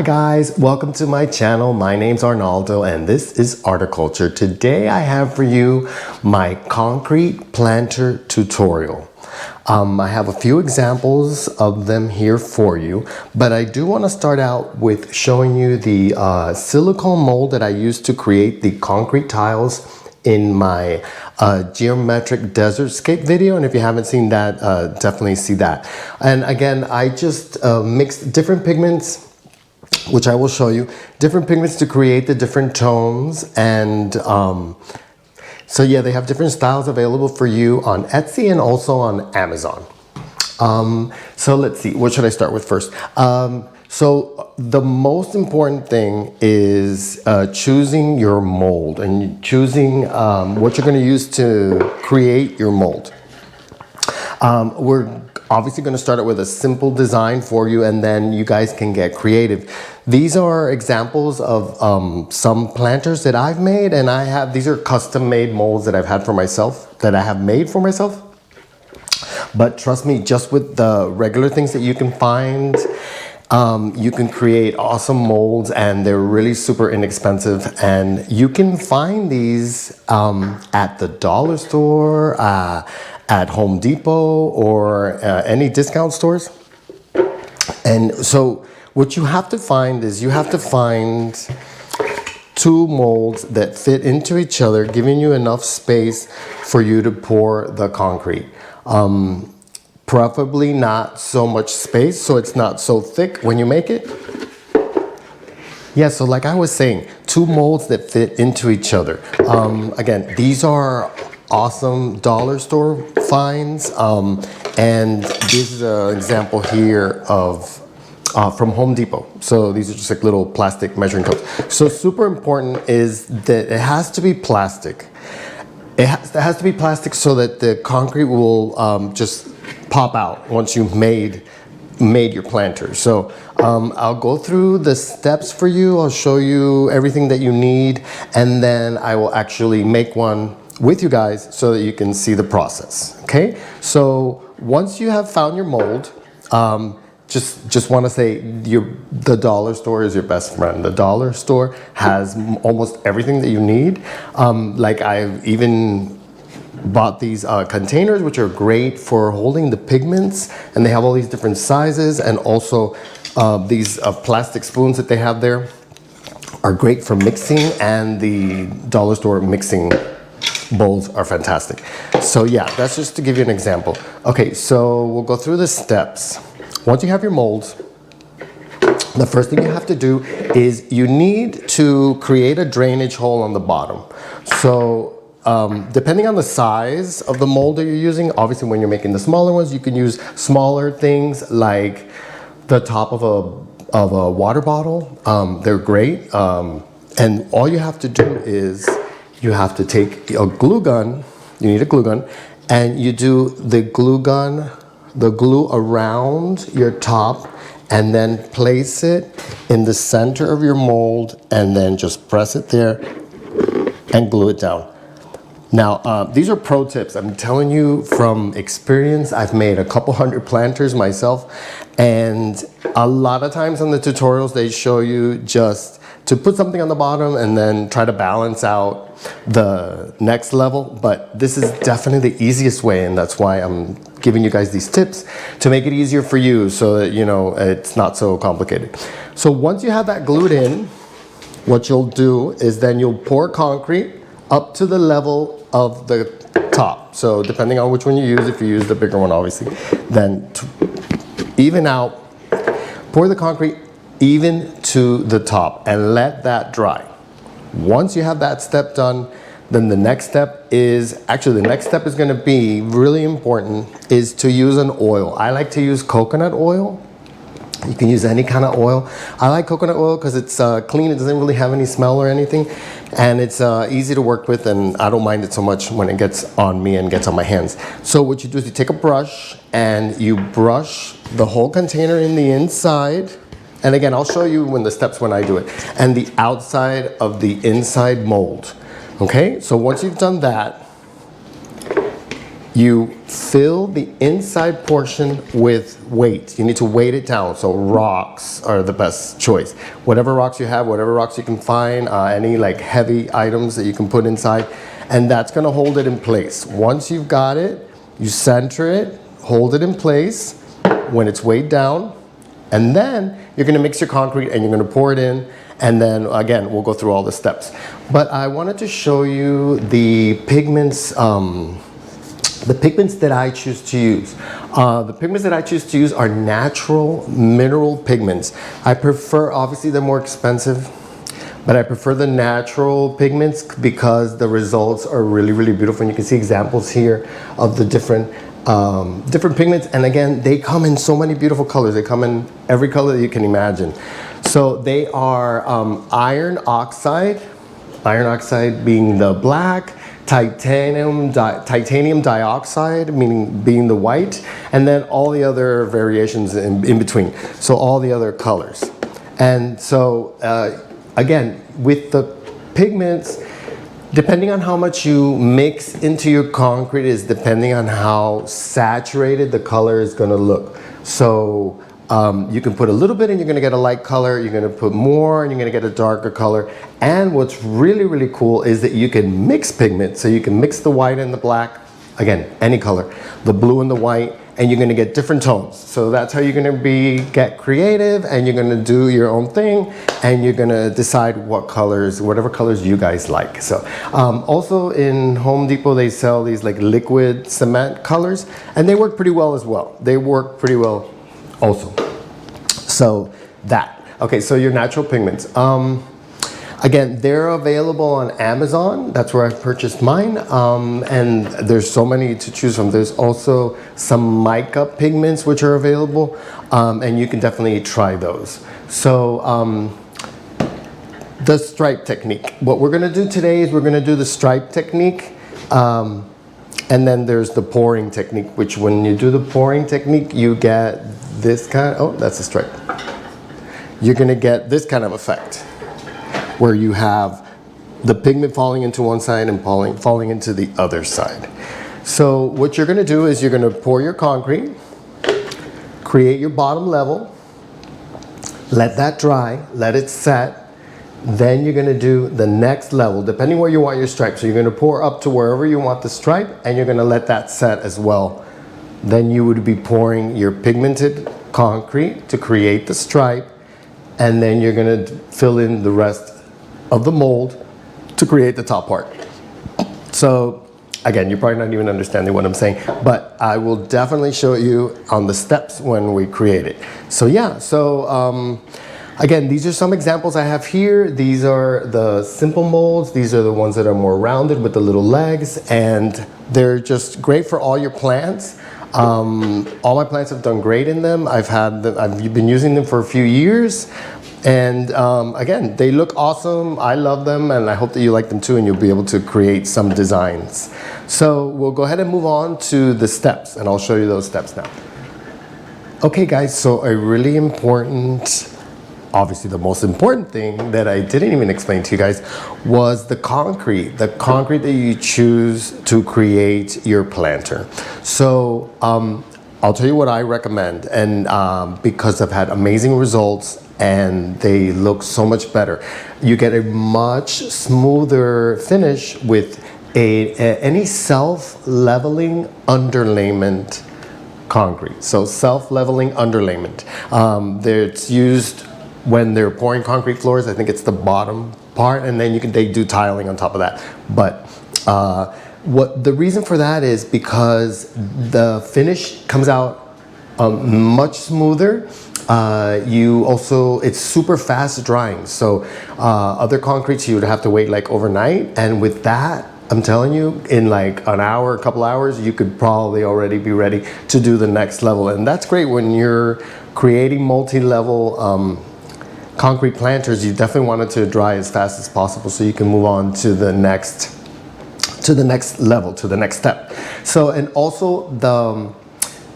guys, welcome to my channel. My name's Arnaldo and this is Articulture. Today I have for you my concrete planter tutorial. I have a few examples of them here for you, but I do want to start out with showing you the silicone mold that I used to create the concrete tiles in my geometric desertscape video, and if you haven't seen that, definitely see that. And again, I just mixed different pigments, which I will show you, different pigments to create the different tones. And so yeah, they have different styles available for you on Etsy and also on Amazon. So let's see, what should I start with first? So the most important thing is choosing your mold and choosing what you're going to use to create your mold. We're obviously going to start it with a simple design for you, and then you guys can get creative. These are examples of some planters that I've made, and these are custom made molds that I've had for myself, that I have made for myself. But trust me, just with the regular things that you can find, you can create awesome molds, and they're really super inexpensive. And you can find these at the dollar store, at Home Depot, or any discount stores. And so what you have to find is you have to find two molds that fit into each other, giving you enough space for you to pour the concrete. Preferably not so much space so it's not so thick when you make it. Yeah, so like I was saying, two molds that fit into each other. Again, these are awesome dollar store finds, and this is an example here of from Home Depot. So these are just like little plastic measuring cups. So super important is that it has to be plastic. It has to be plastic so that the concrete will just pop out once you've made your planter. So I'll go through the steps for you. I'll show you everything that you need, and then I will actually make one with you guys so that you can see the process. Okay, so once you have found your mold, just want to say the dollar store is your best friend. The dollar store has almost everything that you need. Like I've even bought these containers, which are great for holding the pigments, and they have all these different sizes, and also these plastic spoons that they have there are great for mixing, and the dollar store mixing bowls are fantastic. So yeah, that's just to give you an example. Okay, so we'll go through the steps. Once you have your molds, the first thing you have to do is you need to create a drainage hole on the bottom. So depending on the size of the mold that you're using, obviously when you're making the smaller ones, you can use smaller things like the top of a water bottle. They're great. And all you have to do is you have to take a glue gun. You need a glue gun, and you do the glue around your top, and then place it in the center of your mold, and then just press it there and glue it down. Now, these are pro tips. I'm telling you from experience. I've made a couple hundred planters myself, and a lot of times on the tutorials they show you just to put something on the bottom and then try to balance out the next level. But this is definitely the easiest way, and that's why I'm giving you guys these tips to make it easier for you so that, you know, it's not so complicated. So once you have that glued in, what you'll do is then you'll pour concrete up to the level of the top. So depending on which one you use, if you use the bigger one obviously, then to even out, pour the concrete even to the top and let that dry. Once you have that step done, then the next step is going to be really important, is to use an oil. I like to use coconut oil. You can use any kind of oil. I like coconut oil because it's clean. It doesn't really have any smell or anything, and it's easy to work with, and I don't mind it so much when it gets on me and gets on my hands. So what you do is you take a brush and you brush the whole container in the inside. And again, I'll show you the steps when I do it. And the outside of the inside mold. Okay, so once you've done that, You fill the inside portion with weight. You need to weight it down. So rocks are the best choice. Whatever rocks you have, whatever rocks you can find, any like heavy items that you can put inside, and that's gonna hold it in place. Once you've got it, you center it, hold it in place when it's weighed down, and then you're gonna mix your concrete and you're gonna pour it in, and then again, we'll go through all the steps. But I wanted to show you the pigments, that I choose to use. The pigments that I choose to use are natural mineral pigments. I prefer, obviously they're more expensive, but I prefer the natural pigments because the results are really, really beautiful. And you can see examples here of the different pigments. And again, they come in so many beautiful colors. They come in every color that you can imagine. So they are iron oxide being the black, titanium dioxide, meaning being the white, and then all the other variations in between. So all the other colors. And so again, with the pigments, depending on how much you mix into your concrete is depending on how saturated the color is gonna look. So you can put a little bit and you're gonna get a light color, you're gonna put more and you're gonna get a darker color. And what's really, really cool is that you can mix pigments. So you can mix the white and the black, again, any color, the blue and the white, and you're gonna get different tones. So that's how you're gonna get creative, and you're gonna do your own thing, and you're gonna decide what colors, whatever colors you guys like. So also in Home Depot, they sell these like liquid cement colors, and they work pretty well as well. They work pretty well also. So that, okay, so your natural pigments. Again, they're available on Amazon. That's where I've purchased mine. And there's so many to choose from. There's also some mica pigments which are available, and you can definitely try those. So the stripe technique. What we're gonna do today is we're gonna do the stripe technique. And then there's the pouring technique, which when you do the pouring technique, you get this kind of, oh, that's a stripe. You're gonna get this kind of effect where you have the pigment falling into one side and falling into the other side. So what you're gonna do is you're gonna pour your concrete, create your bottom level, let that dry, let it set, then you're gonna do the next level, depending where you want your stripe. So you're gonna pour up to wherever you want the stripe, and you're gonna let that set as well. Then you would be pouring your pigmented concrete to create the stripe, and then you're gonna fill in the rest of the mold to create the top part. So again, you're probably not even understanding what I'm saying, but I will definitely show you on the steps when we create it. So yeah, so again, these are some examples I have here. These are the simple molds. These are the ones that are more rounded with the little legs, and they're just great for all your plants. All my plants have done great in them. I've been using them for a few years. And again, they look awesome. I love them, and I hope that you like them too, and you'll be able to create some designs. So we'll go ahead and move on to the steps, and I'll show you those steps now. Okay guys, so a really important, obviously the most important thing that I didn't even explain to you guys was the concrete that you choose to create your planter. So I'll tell you what I recommend, and because I've had amazing results and they look so much better. You get a much smoother finish with any self-leveling underlayment concrete. So self-leveling underlayment. It's used when they're pouring concrete floors. I think it's the bottom part, and then they do tiling on top of that. But what the reason for that is because the finish comes out much smoother. It's super fast drying. So other concretes you would have to wait like overnight, and with that, I'm telling you, in like an hour, a couple hours, you could probably already be ready to do the next level. And that's great when you're creating multi-level concrete planters. You definitely want it to dry as fast as possible so you can move on to the next level, to the next step. So, and also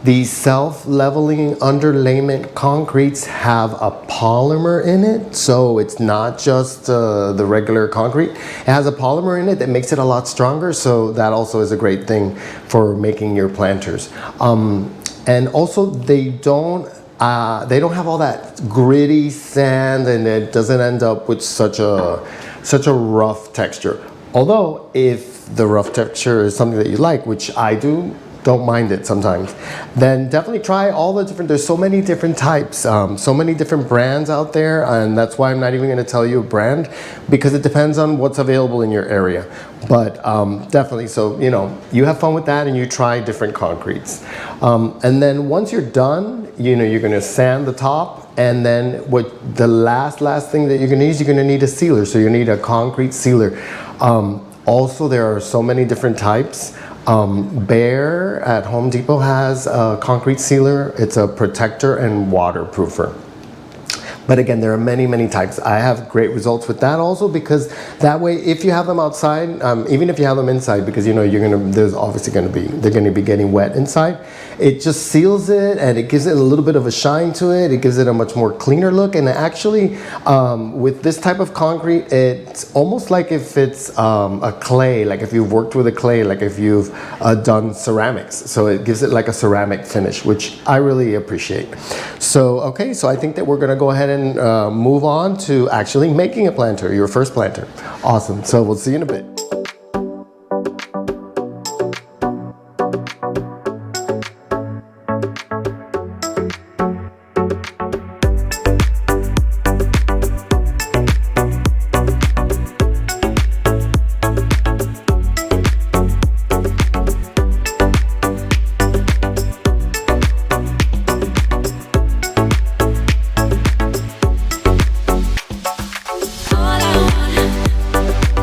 These self-leveling underlayment concretes have a polymer in it, so it's not just the regular concrete. It has a polymer in it that makes it a lot stronger, so that also is a great thing for making your planters. And also they don't have all that gritty sand, and it doesn't end up with such a rough texture. Although if the rough texture is something that you like, which I don't mind it sometimes, then definitely try all the different, there's so many different types, so many different brands out there, and that's why I'm not even going to tell you a brand, because it depends on what's available in your area. But definitely, so you have fun with that and you try different concretes. And then once you're done, you're going to sand the top, and then what the last thing that you're going to use, you're going to need a sealer. So you need a concrete sealer. Also, there are so many different types. Bear at Home Depot has a concrete sealer. It's a protector and waterproofer. But again, there are many types. I have great results with that also, because that way, if you have them outside, even if you have them inside, because there's obviously they're gonna be getting wet inside. It just seals it, and it gives it a little bit of a shine to it. It gives it a much more cleaner look. And actually, with this type of concrete, it's almost like if it's a clay, like if you've worked with a clay, like if you've done ceramics. So it gives it like a ceramic finish, which I really appreciate. So, okay, so I think that we're gonna go ahead and move on to actually making a planter, your first planter. Awesome, so we'll see you in a bit.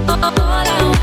All I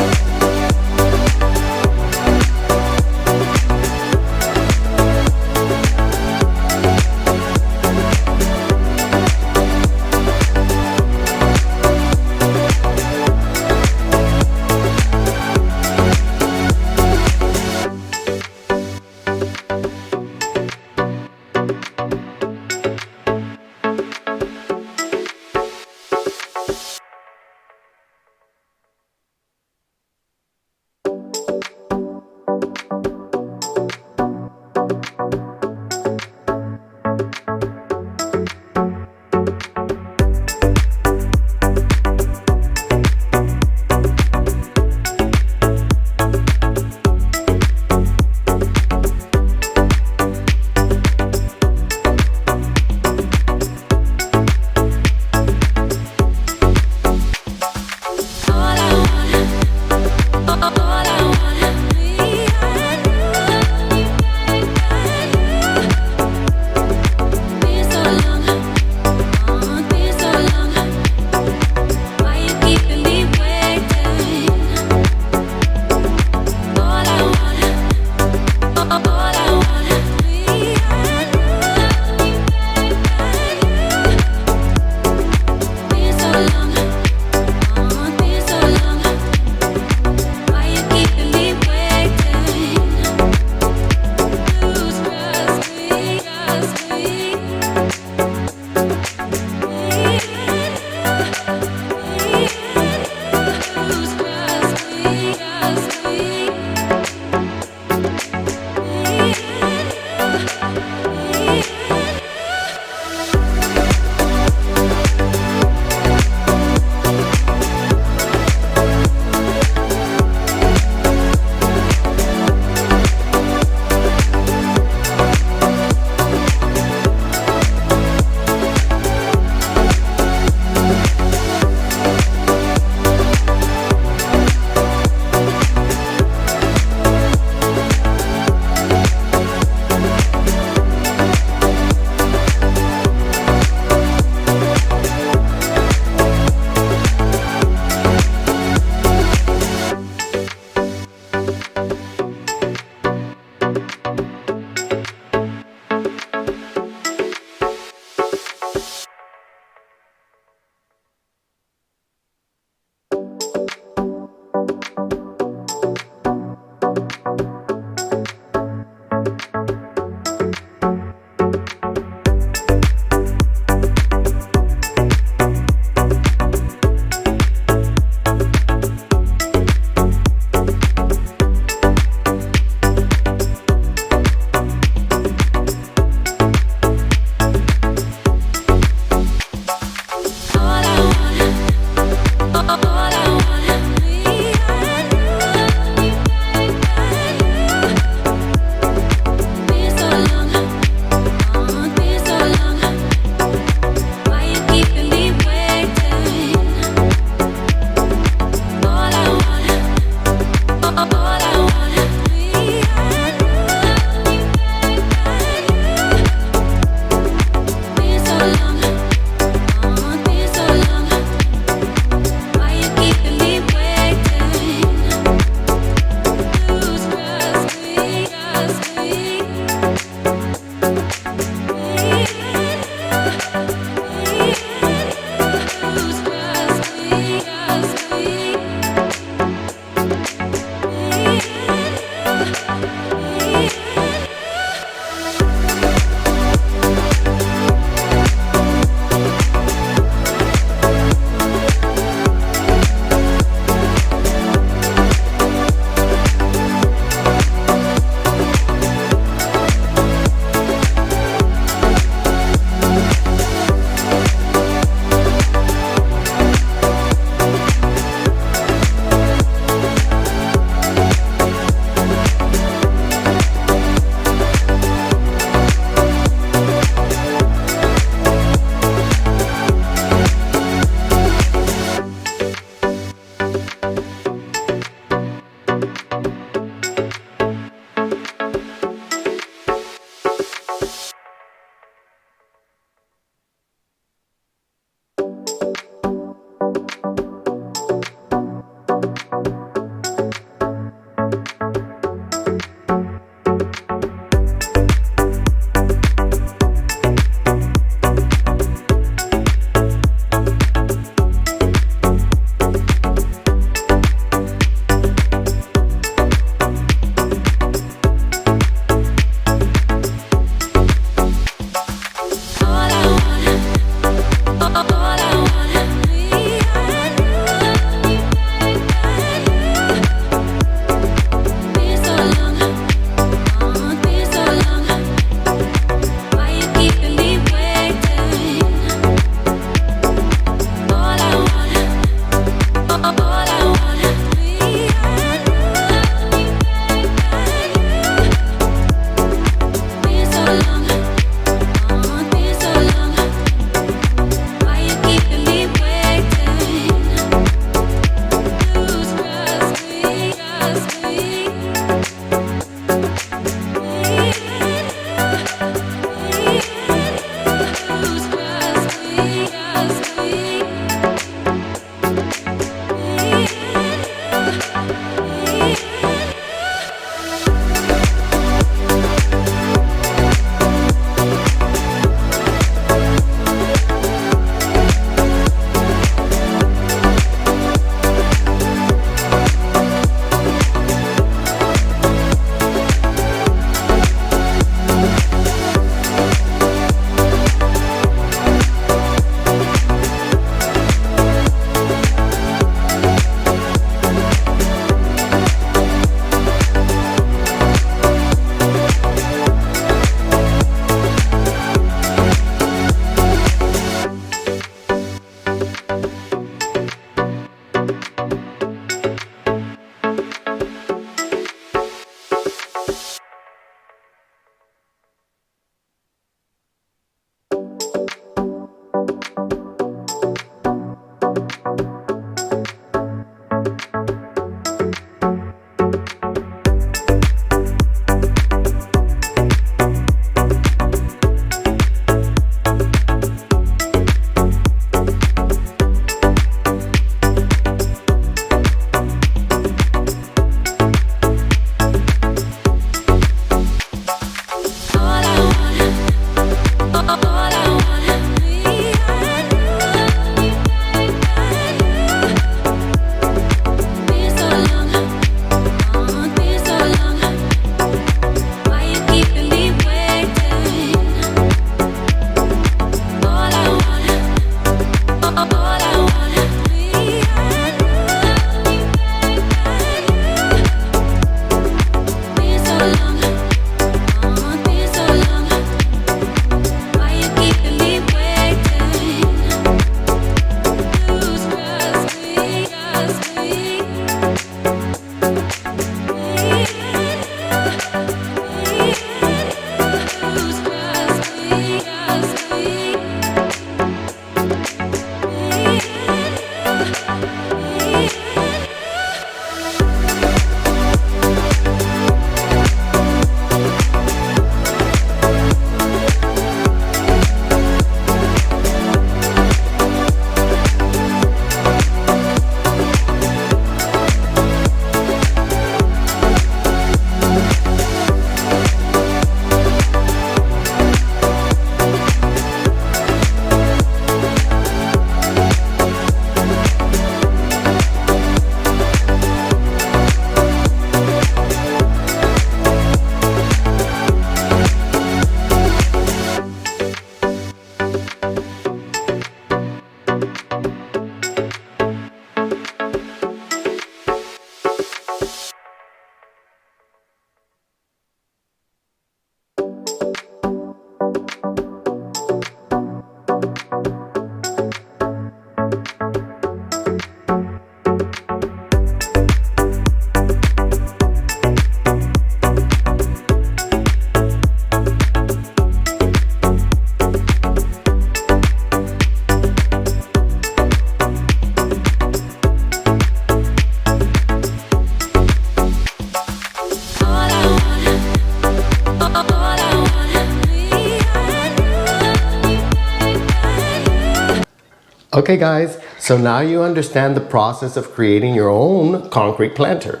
Okay guys, so now you understand the process of creating your own concrete planter.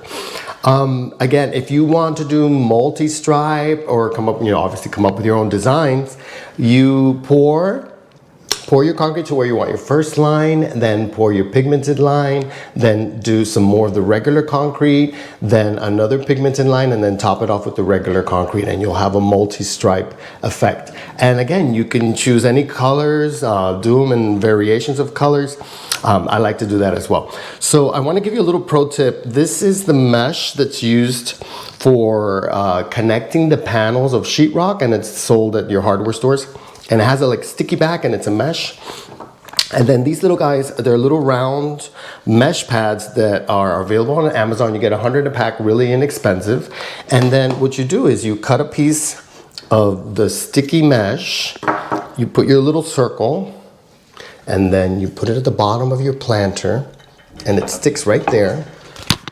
Again, if you want to do multi-stripe or come up, obviously come up with your own designs, you pour your concrete to where you want your first line, then pour your pigmented line, then do some more of the regular concrete, then another pigmented line, and then top it off with the regular concrete, and you'll have a multi-stripe effect. And again, you can choose any colors, do them in variations of colors. I like to do that as well. So I want to give you a little pro tip. This is the mesh that's used for connecting the panels of sheetrock, and it's sold at your hardware stores. And it has a like sticky back and it's a mesh. And then these little guys, they're little round mesh pads that are available on Amazon. You get 100 a pack, really inexpensive. And then what you do is you cut a piece of the sticky mesh, you put your little circle, and then you put it at the bottom of your planter, and it sticks right there.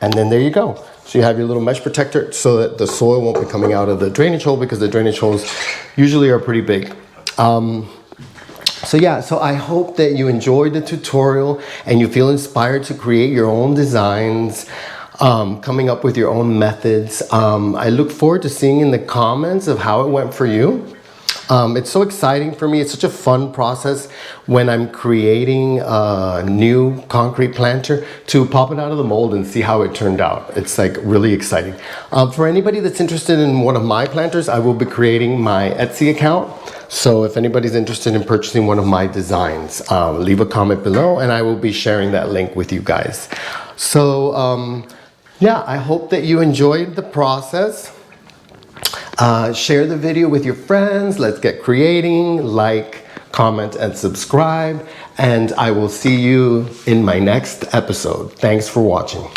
And then there you go. So you have your little mesh protector so that the soil won't be coming out of the drainage hole, because the drainage holes usually are pretty big. So I hope that you enjoyed the tutorial and you feel inspired to create your own designs, coming up with your own methods. I look forward to seeing in the comments of how it went for you. It's so exciting for me. It's such a fun process when I'm creating a new concrete planter to pop it out of the mold and see how it turned out. It's like really exciting. For anybody that's interested in one of my planters, I will be creating my Etsy account. So if anybody's interested in purchasing one of my designs, leave a comment below and I will be sharing that link with you guys. So yeah, I hope that you enjoyed the process. Share the video with your friends. Let's get creating. Like, comment, and subscribe. And I will see you in my next episode. Thanks for watching.